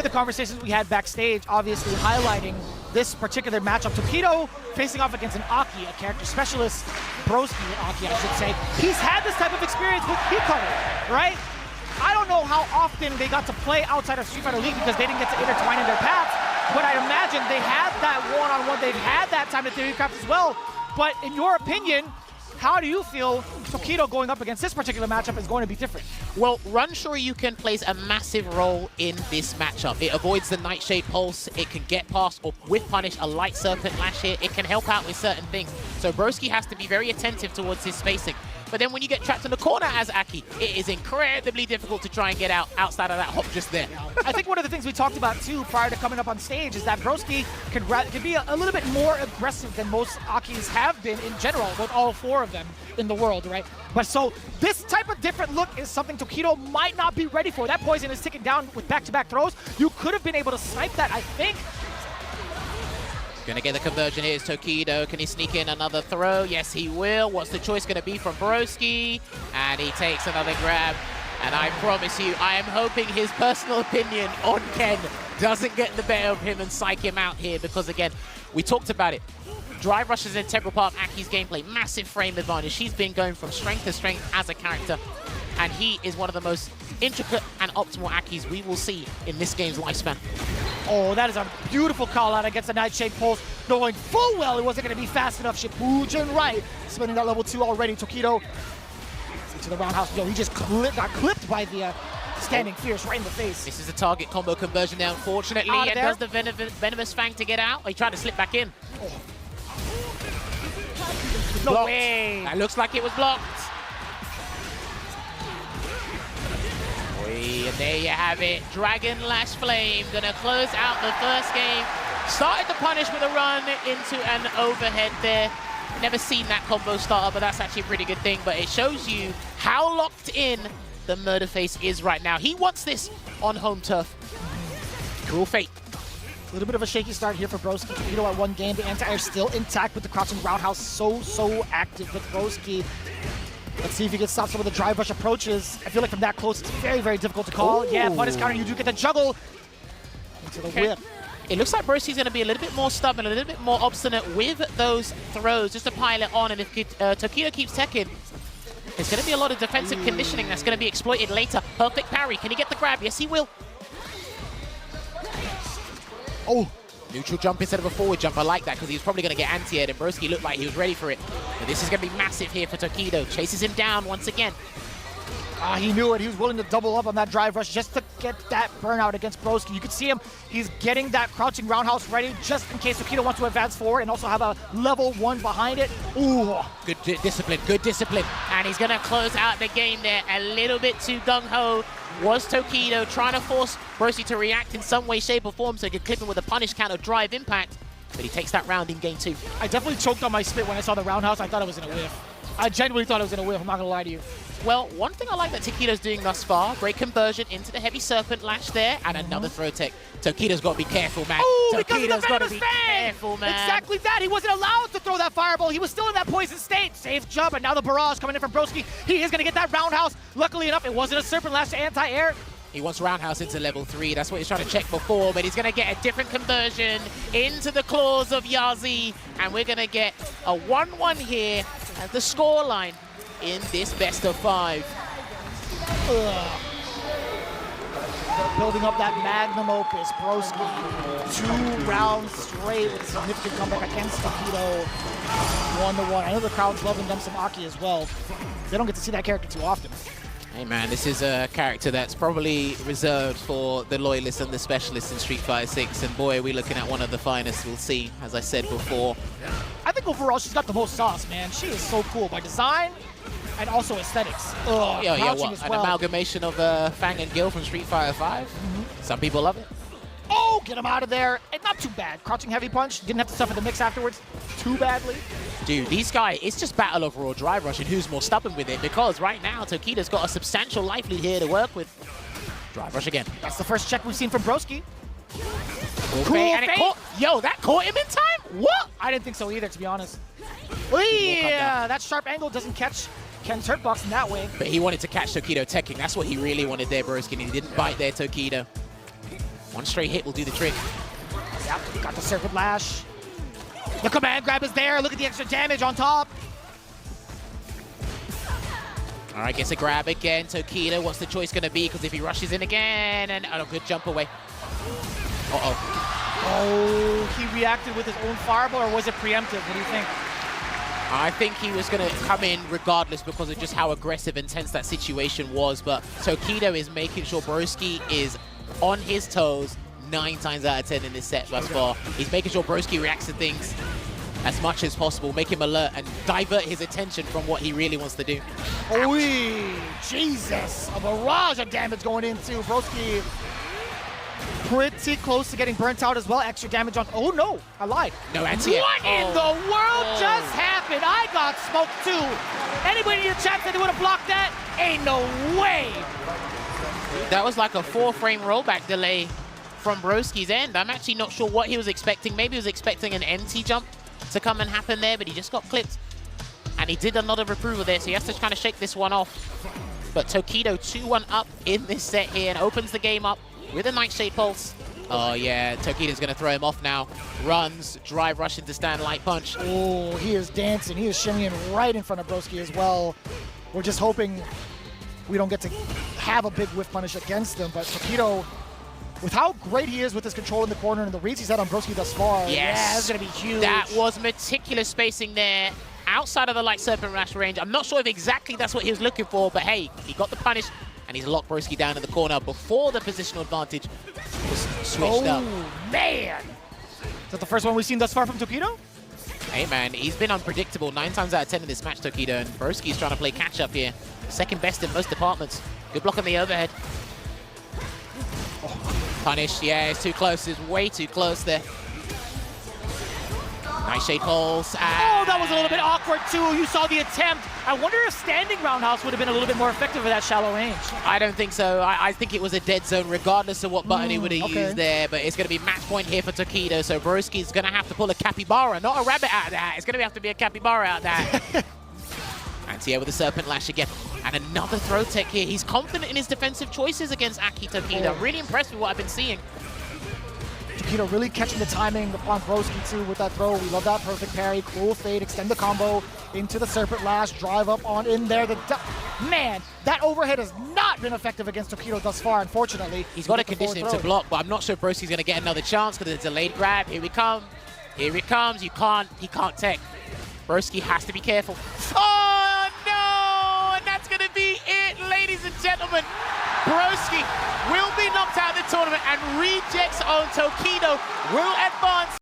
the conversations we had backstage, obviously highlighting this particular matchup. TOKIDO facing off against an Aqui, a character specialist, BROSKI Aqui, I should say. He's had this type of experience with Cutter, right? I don't know how often they got to play outside of Street Fighter League because they didn't get to intertwine in their paths, but I imagine they had that one-on-one, they've had that time to theorycraft as well. But in your opinion, how do you feel TOKIDO going up against this particular matchup is going to be different? Well, Run Shoryuken plays a massive role in this matchup. It avoids the Nightshade Pulse, it can get past or with punish a Light Serpent Lash hit, it can help out with certain things. So BROSKI has to be very attentive towards his spacing. But then when you get trapped in the corner as Aki, it is incredibly difficult to try and get out outside of that hop just there. I think one of the things we talked about too prior to coming up on stage is that BROSKI could be a little bit more aggressive than most Akis have been in general, with all four of them in the world, right? But so this type of different look is something TOKIDO might not be ready for. That poison is ticking down with back-to-back throws. You could have been able to snipe that, I think. Gonna get the conversion here is TOKIDO. Can he sneak in another throw? Yes, he will. What's the choice gonna be from BROSKI? And he takes another grab. And I promise you, I am hoping his personal opinion on Ken doesn't get the better of him and psych him out here, because again, we talked about it. Drive Rush is an integral part of Aki's gameplay. Massive frame advantage. She's been going from strength to strength as a character. And he is one of the most intricate and optimal Akis we will see in this game's lifespan. Oh, that is a beautiful call out against the Nightshade Pulse, knowing full well it wasn't going to be fast enough. Mugen right, spinning that level 2 already. TOKIDO to the roundhouse. Yo, he just got clipped by the standing fierce right in the face. This is a target combo conversion now, unfortunately. And does the Venomous Fang to get out? He tried to slip back in. Oh. No blocked. way. That looks like it was blocked. And there you have it. Dragon Lash Flame gonna close out the first game. Started the punish with a run into an overhead there. Never seen that combo starter, but that's actually a pretty good thing. But it shows you how locked in the Murderface is right now. He wants this on home turf. Cruel fate. A little bit of a shaky start here for BROSKI. TOKIDO at one game. The anti-air still intact with the crouching roundhouse. So active with BROSKI. Let's see if he can stop some of the drive rush approaches. I feel like from that close, it's very, very difficult to call. Ooh. Yeah, punish counter, you do get the juggle into the whip. It looks like BROSKI's going to be a little bit more stubborn, a little bit more obstinate with those throws, just to pile it on. And if TOKIDO keeps teching, there's going to be a lot of defensive conditioning that's going to be exploited later. Perfect parry. Can he get the grab? Yes, he will. Oh. Neutral jump instead of a forward jump. I like that because he was probably going to get anti-aired, and BROSKI looked like he was ready for it. But this is going to be massive here for TOKIDO. Chases him down once again. He knew it. He was willing to double up on that drive rush just to get that burnout against BROSKI. You could see him. He's getting that crouching roundhouse ready just in case TOKIDO wants to advance forward and also have a level 1 behind it. Ooh. Good discipline. Good discipline. And he's going to close out the game there a little bit too gung-ho. Was TOKIDO trying to force BROSKI to react in some way, shape, or form so he could clip him with a punish counter drive impact, but he takes that round in game 2. I definitely choked on my spit when I saw the roundhouse. I thought it was going to whiff. I genuinely thought it was going to whiff, I'm not going to lie to you. Well, one thing I like that TOKIDO's doing thus far, great conversion into the heavy serpent lash there, and another throw tech. TOKIDO's got to be careful, man. Oh, TOKIDO's got to be careful, man. Exactly that. He wasn't allowed to throw that fireball. He was still in that poison state. Safe jump, and now the barrage coming in from BROSKI. He is going to get that roundhouse. Luckily enough, it wasn't a serpent lash to anti-air. He wants roundhouse into level 3. That's what he's trying to check before, but he's going to get a different conversion into the claws of Yazi, and we're going to get a 1-1 here at the scoreline in this best of 5. Building up that magnum opus, BROSKI. 2 rounds straight with a significant comeback against TOKIDO. 1-1. I know the crowd's loving them some Aki as well. They don't get to see that character too often. Hey man, this is a character that's probably reserved for the loyalists and the specialists in Street Fighter 6, and boy, are we looking at one of the finest we'll see, as I said before. I think overall she's got the most sauce, man. She is so cool by design and also aesthetics. Yeah, what? An amalgamation of Fang and Gil from Street Fighter 5? Some people love it. Oh, get him out of there. And not too bad. Crouching heavy punch. Didn't have to suffer the mix afterwards too badly. Dude, these guys, it's just battle of raw drive rush and who's more stubborn with it, because right now TOKIDO's got a substantial life lead here to work with. Drive rush again. That's the first check we've seen from BROSKI. Cool and it caught, yo, that caught him in time? What? I didn't think so either, to be honest. Yeah, that sharp angle doesn't catch Ken's hurtbox in that way. But he wanted to catch TOKIDO teching. That's what he really wanted there, BROSKI, and he didn't bite there, TOKIDO. One straight hit will do the trick. Yep, got the Serpent Lash. The command grab is there. Look at the extra damage on top. All right, gets a grab again. TOKIDO, what's the choice going to be? Because if he rushes in again, and a good jump away. Uh-oh. Oh, he reacted with his own fireball, or was it preemptive? What do you think? I think he was going to come in regardless because of just how aggressive and tense that situation was. But TOKIDO is making sure BROSKI is on his toes 9 times out of 10 in this set thus far. He's making sure BROSKI reacts to things as much as possible, make him alert and divert his attention from what he really wants to do. Oh, Jesus! A barrage of damage going into BROSKI. Pretty close to getting burnt out as well. Extra damage on. Oh no, I lied. No anti-air. What in the world just happened? I got smoked too. Anybody in the chat said they would have blocked that? Ain't no way. That was like a 4-frame rollback delay from BROSKI's end. I'm actually not sure what he was expecting. Maybe he was expecting an NT jump to come and happen there, but he just got clipped. And he did another reproval there, so he has to kind of shake this one off. But TOKIDO 2-1 up in this set here and opens the game up with a Nightshade Pulse. Oh yeah, TOKIDO's gonna throw him off now. Runs, drive rush into stand, light punch. Oh, he is dancing. He is shimmying right in front of BROSKI as well. We're just hoping we don't get to have a big whiff punish against him, but TOKIDO, with how great he is with his control in the corner and the reads he's had on BROSKI thus far, yes, yeah, that's gonna be huge. That was meticulous spacing there outside of the light serpent rash range. I'm not sure if exactly that's what he was looking for, but hey, he got the punish and he's locked BROSKI down in the corner before the positional advantage was switched up. Oh, man! Is that the first one we've seen thus far from TOKIDO? Hey, man, he's been unpredictable 9 times out of 10 in this match, TOKIDO, and BROSKI's trying to play catch-up here. Second best in most departments. Good block on the overhead. Oh. Punish, yeah, it's too close. It's way too close there. Nightshade Pulse. Oh, that was a little bit awkward too. You saw the attempt. I wonder if standing roundhouse would have been a little bit more effective at that shallow range. I don't think so. I think it was a dead zone regardless of what button he would have used there. But it's going to be match point here for TOKIDO. So BROSKI's going to have to pull a capybara, not a rabbit out of that. It's going to have to be a capybara out of that. Anti-air with a Serpent Lash again. And another throw tech here. He's confident in his defensive choices against Aqui TOKIDO. I'm really impressed with what I've been seeing. TOKIDO really catching the timing upon BROSKI too with that throw. We love that perfect parry, cool fade, extend the combo into the Serpent Lash, drive up on in there. Man, that overhead has not been effective against TOKIDO thus far, unfortunately. He's got to condition him to block, but I'm not sure BROSKI's going to get another chance because of the delayed grab. Here we come. Here he comes. He can't tech. BROSKI has to be careful. Oh, no! And that's going to be it, ladies and gentlemen. BROSKI will be knocked out of the tournament and rejects on TOKIDO will advance.